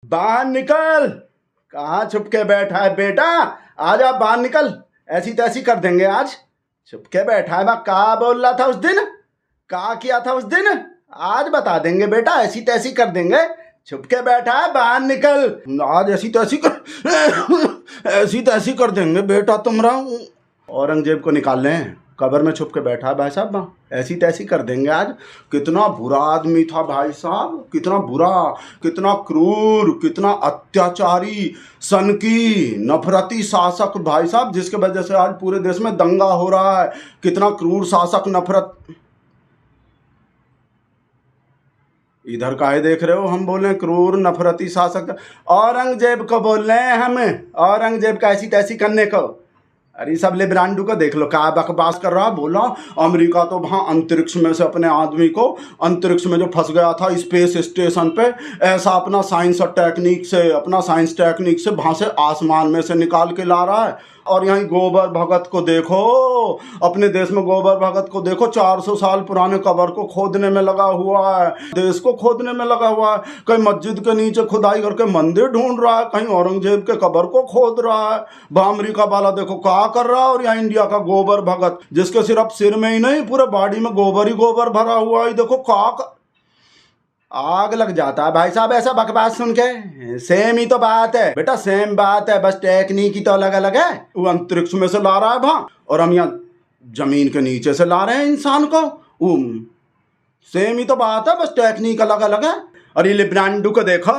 बाहर निकल। कहाँ छुप के बैठा है बेटा? आज आप बाहर निकल, ऐसी तैसी कर देंगे आज। छुप के बैठा है बा, कहा बोल रहा था उस दिन, कहा किया था उस दिन? आज बता देंगे बेटा, ऐसी तैसी कर देंगे। छुप के बैठा है, बाहर निकल। आज ऐसी तैसी कर ऐसी तैसी कर देंगे बेटा तुमरा। औरंगजेब को निकाल लें, कब्र में छुप के बैठा है भाई साहब, ऐसी तैसी कर देंगे आज। कितना बुरा आदमी था भाई साहब, कितना बुरा, कितना क्रूर, कितना अत्याचारी, सन की नफरती शासक भाई साहब, जिसके वजह से आज पूरे देश में दंगा हो रहा है। कितना क्रूर शासक, नफरत। इधर काहे देख रहे हो? हम बोले क्रूर नफरती शासक, औरंगजेब को बोल रहे हैं हम, औरंगजेब का ऐसी तैसी करने को। अरे सब लेब्रांडू को देख लो, क्या बकवास कर रहा। बोला अमेरिका तो वहाँ अंतरिक्ष में से अपने आदमी को, अंतरिक्ष में जो फंस गया था स्पेस स्टेशन पे, ऐसा अपना साइंस और टेक्निक से, अपना साइंस टेक्निक से वहाँ से आसमान में से निकाल के ला रहा है। और यहीं गोबर भगत को देखो, अपने देश में गोबर भगत को देखो, 400 साल पुराने कब्र को खोदने में लगा हुआ है, देश को खोदने में लगा हुआ है। कहीं मस्जिद के नीचे खुदाई करके मंदिर ढूंढ रहा है, कहीं औरंगजेब के कब्र को खोद रहा है। अमेरिका वाला देखो क्या कर रहा है। और यहाँ इंडिया का गोबर भगत, जिसके सिर्फ सिर में ही नहीं पूरे बॉडी में गोबर ही गोबर भरा हुआ है, देखो क्या। आग लग जाता है भाई साहब ऐसा बकवास सुन के। सेम ही तो बात है बेटा, सेम बात है, बस टेक्निक ही तो अलग अलग है। वो अंतरिक्ष में से ला रहा है वहां, और हम यहाँ जमीन के नीचे से ला रहे हैं इंसान को। सेम ही तो बात है, बस टेक्निक अलग अलग है। और ये लिब्रांडू को देखो,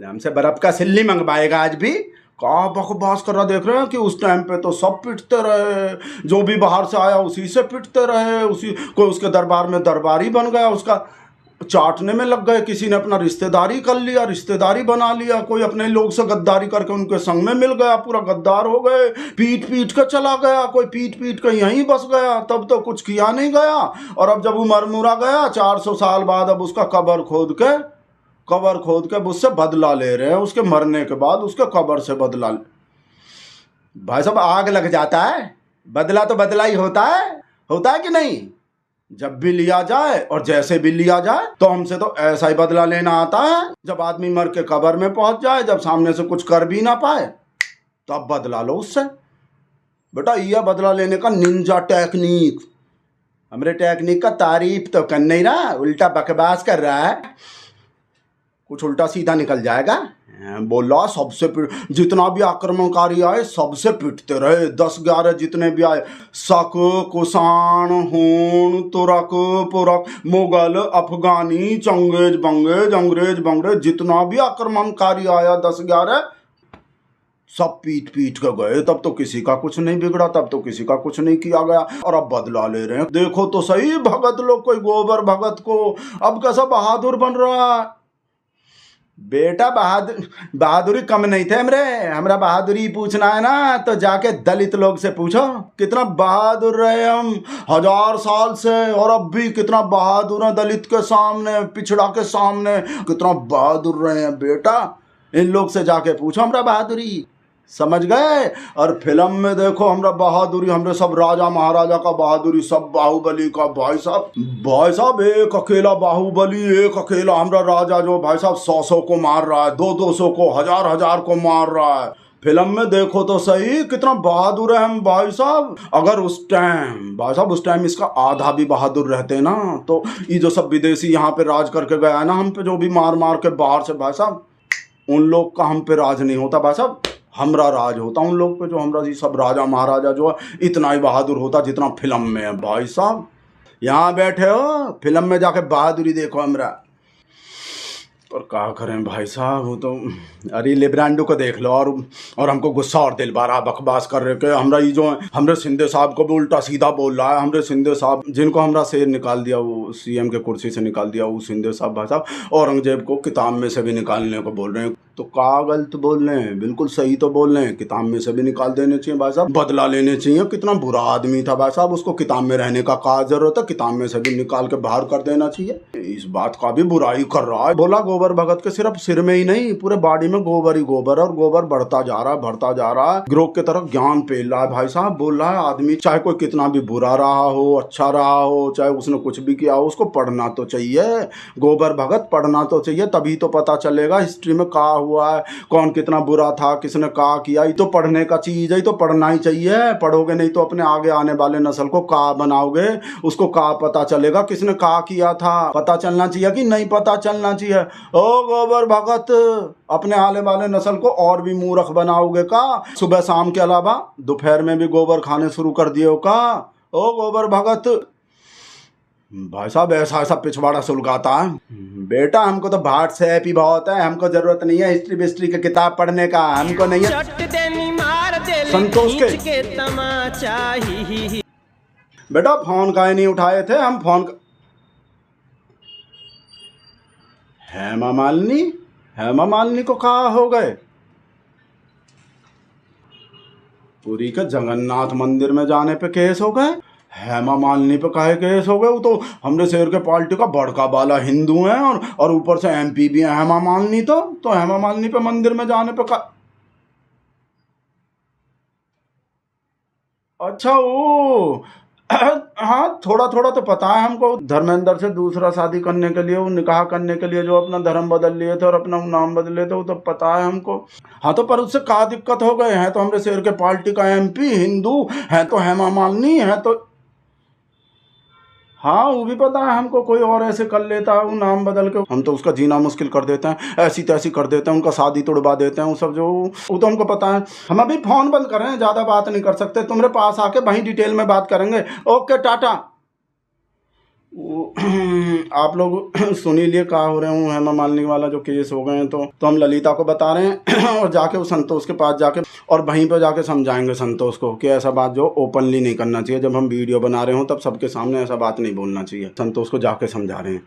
हमसे बर्फ का सिल्ली मंगवाएगा आज भी। क्या बकवास कर रहा, देख रहे हैं कि उस टाइम पे तो सब पिटते रहे, जो भी बाहर से आया उसी से पिटते रहे, उसी कोई उसके दरबार में दरबारी बन गया, उसका चाटने में लग गए। किसी ने अपना रिश्तेदारी कर लिया, रिश्तेदारी बना लिया, कोई अपने लोग से गद्दारी करके उनके संग में मिल गया, पूरा गद्दार हो गए। पीट पीट के चला गया, कोई पीट पीट के यहीं बस गया, तब तो कुछ किया नहीं गया। और अब जब वो मरमुरा गया 400 साल बाद, अब उसका कब्र खोद के उससे बदला ले रहे हैं, उसके मरने के बाद उसके कब्र से बदला। भाई साहब आग लग जाता है। बदला तो बदला ही होता है कि नहीं? जब भी लिया जाए और जैसे भी लिया जाए, तो हमसे तो ऐसा ही बदला लेना आता है। जब आदमी मर के कब्र में पहुंच जाए, जब सामने से कुछ कर भी ना पाए, तब बदला लो उससे। बेटा यह बदला लेने का निंजा टेक्निक। हमारे टेक्निक का तारीफ तो कर नहीं रहा, उल्टा बकवास कर रहा है। कुछ उल्टा सीधा निकल जाएगा। बोला सबसे जितना भी आक्रमणकारी आए सबसे पिटते रहे, 10-11 जितने भी आए, शक, कुषाण, हूण, तुरक, पुरक, मुगल, अफगानी, चंगेज बंगेज, अंग्रेज बंगरेज, जितना भी आक्रमणकारी आया 10-11, सब पीट पीट के गए। तब तो किसी का कुछ नहीं बिगड़ा, तब तो किसी का कुछ नहीं किया गया, और अब बदला ले रहे हैं। देखो तो सही, भगत लोग, कोई गोबर भगत को अब कैसा बहादुर बन रहा है। बेटा बहादुरी कम नहीं थे हमरा बहादुरी पूछना है ना, तो जाके दलित लोग से पूछो कितना बहादुर रहे हम 1000 साल से, और अब भी कितना बहादुर है दलित के सामने, पिछड़ा के सामने कितना बहादुर रहे हैं बेटा। इन लोग से जाके पूछो हमरा बहादुरी, समझ गए। और फिल्म में देखो हमरा बहादुरी, हमरे सब राजा महाराजा का बहादुरी, सब बाहुबली का। भाई साहब एक अकेला बाहुबली, एक अकेला हमरा राजा जो भाई साहब 100 को मार रहा है, 200 को, 1000 को मार रहा है। फिल्म में देखो तो सही कितना बहादुर है हम भाई साहब। अगर उस टाइम इसका आधा भी बहादुर रहते ना, तो ये जो सब विदेशी यहाँ पे राज करके गया ना हम पे, जो भी मार मार के बाहर से, भाई साहब उन लोग का हम पे राज नहीं होता भाई साहब, हमरा राज होता उन लोग पे। जो हमरा जी सब राजा महाराजा जो है इतना ही बहादुर होता जितना फिल्म में है। भाई साहब यहाँ बैठे हो, फिल्म में जाके बहादुरी देखो हमरा। और क्या करें भाई साहब, वो तो अरे लेब्रांडो को देख लो, और हमको गुस्सा और दिल बारा बकवास कर रहे के। हमरा ये जो हमरे शिंदे साहब को भी उल्टा सीधा बोल रहा है। हमरे शिंदे साहब जिनको हमरा से निकाल दिया, वो सीएम के कुर्सी से निकाल दिया, वो शिंदे साहब भाई साहब औरंगजेब को किताब में से भी निकालने को बोल रहे हैं। तो क्या गलत बोल रहे हैं? बिल्कुल सही तो बोल रहे हैं, किताब में से भी निकाल देने चाहिए भाई साहब, बदला लेने चाहिए। कितना बुरा आदमी था भाई साहब, उसको किताब में रहने का क्या जरूरत है, किताब में से भी निकाल के बाहर कर देना चाहिए। इस बात का भी बुराई कर रहा है। बोला गोबर भगत के सिर्फ सिर में ही नहीं, पूरे बॉडी में गोबर ही गोबर, और गोबर बढ़ता जा रहा है, ग्रोह की तरफ ज्ञान फैल रहा है। भाई साहब बोल रहा है आदमी चाहे कोई कितना भी बुरा रहा हो, अच्छा रहा हो, चाहे उसने कुछ भी किया हो, उसको पढ़ना तो चाहिए। गोबर भगत पढ़ना तो चाहिए, तभी तो पता चलेगा हिस्ट्री में क्या हुआ है, कौन कितना बुरा था, किसने क्या किया, ये तो पढ़ने का चीज है, ये तो पढ़ना ही चाहिए। पढ़ोगे नहीं तो अपने आगे आने वाले नस्ल को क्या बनाओगे, उसको क्या पता चलेगा किसने क्या किया था। पता चलना चाहिए कि नहीं पता चलना चाहिए। ओ गोबर भगत, अपने आने वाले नस्ल को और भी मूर्ख बनाओगे का? सुबह शाम के अलावा दोपहर में भी गोबर खाने शुरू कर दिए हो का? ओ गोबर भगत। भाई साहब ऐसा ऐसा पिछवाड़ा सुलगाता है। बेटा हमको तो भाट से हैप्पी बहुत है, हमको जरूरत नहीं है हिस्ट्री विस्ट्री की किताब पढ़ने का, हमको नहीं है संतोष के तमाचा। बेटा फोन काहे नहीं उठाए थे? हम फोन हेमा मालिनी, हेमा मालिनी को कहा हो गए? पुरी के जगन्नाथ मंदिर में जाने पे केस हो गए, हेमा मालिनी पे काहे केस हो गए? वो तो हमरे शहर के पार्टी का बड़का बाला हिंदू है और ऊपर से MP भी है हेमा मालिनी। तो हेमा मालिनी पे मंदिर में जाने पे अच्छा वो हाँ थोड़ा थोड़ा तो पता है हमको। धर्मेंद्र से दूसरा शादी करने के लिए, वो निकाह करने के लिए जो अपना धर्म बदल लिए थे और अपना नाम बदले थे, वो तो पता है हमको। हाँ तो पर उससे क्या दिक्कत हो गए? हैं तो हमरे शहर के पार्टी का MP हिंदू है, तो हेमा मालिनी है तो हाँ वो भी पता है हमको। कोई और ऐसे कर लेता है वो नाम बदल के, हम तो उसका जीना मुश्किल कर देते हैं, ऐसी तैसी कर देते हैं, उनका शादी तोड़वा देते हैं, वो सब जो वो तो हमको पता है। हम अभी फोन बंद कर रहे हैं, ज़्यादा बात नहीं कर सकते, तुम्हारे पास आके वहीं डिटेल में बात करेंगे। ओके टाटा। आप लोग सुन ही लिए क्या हो रहे हूँ, हेमा मालिनी वाला जो केस हो गए हैं, तो हम ललिता को बता रहे हैं और जाके वो संतोष के पास जाके और वहीं पे जाके समझाएंगे संतोष को कि ऐसा बात जो ओपनली नहीं करना चाहिए। जब हम वीडियो बना रहे हो तब सबके सामने ऐसा बात नहीं बोलना चाहिए। संतोष को जाके समझा रहे हैं।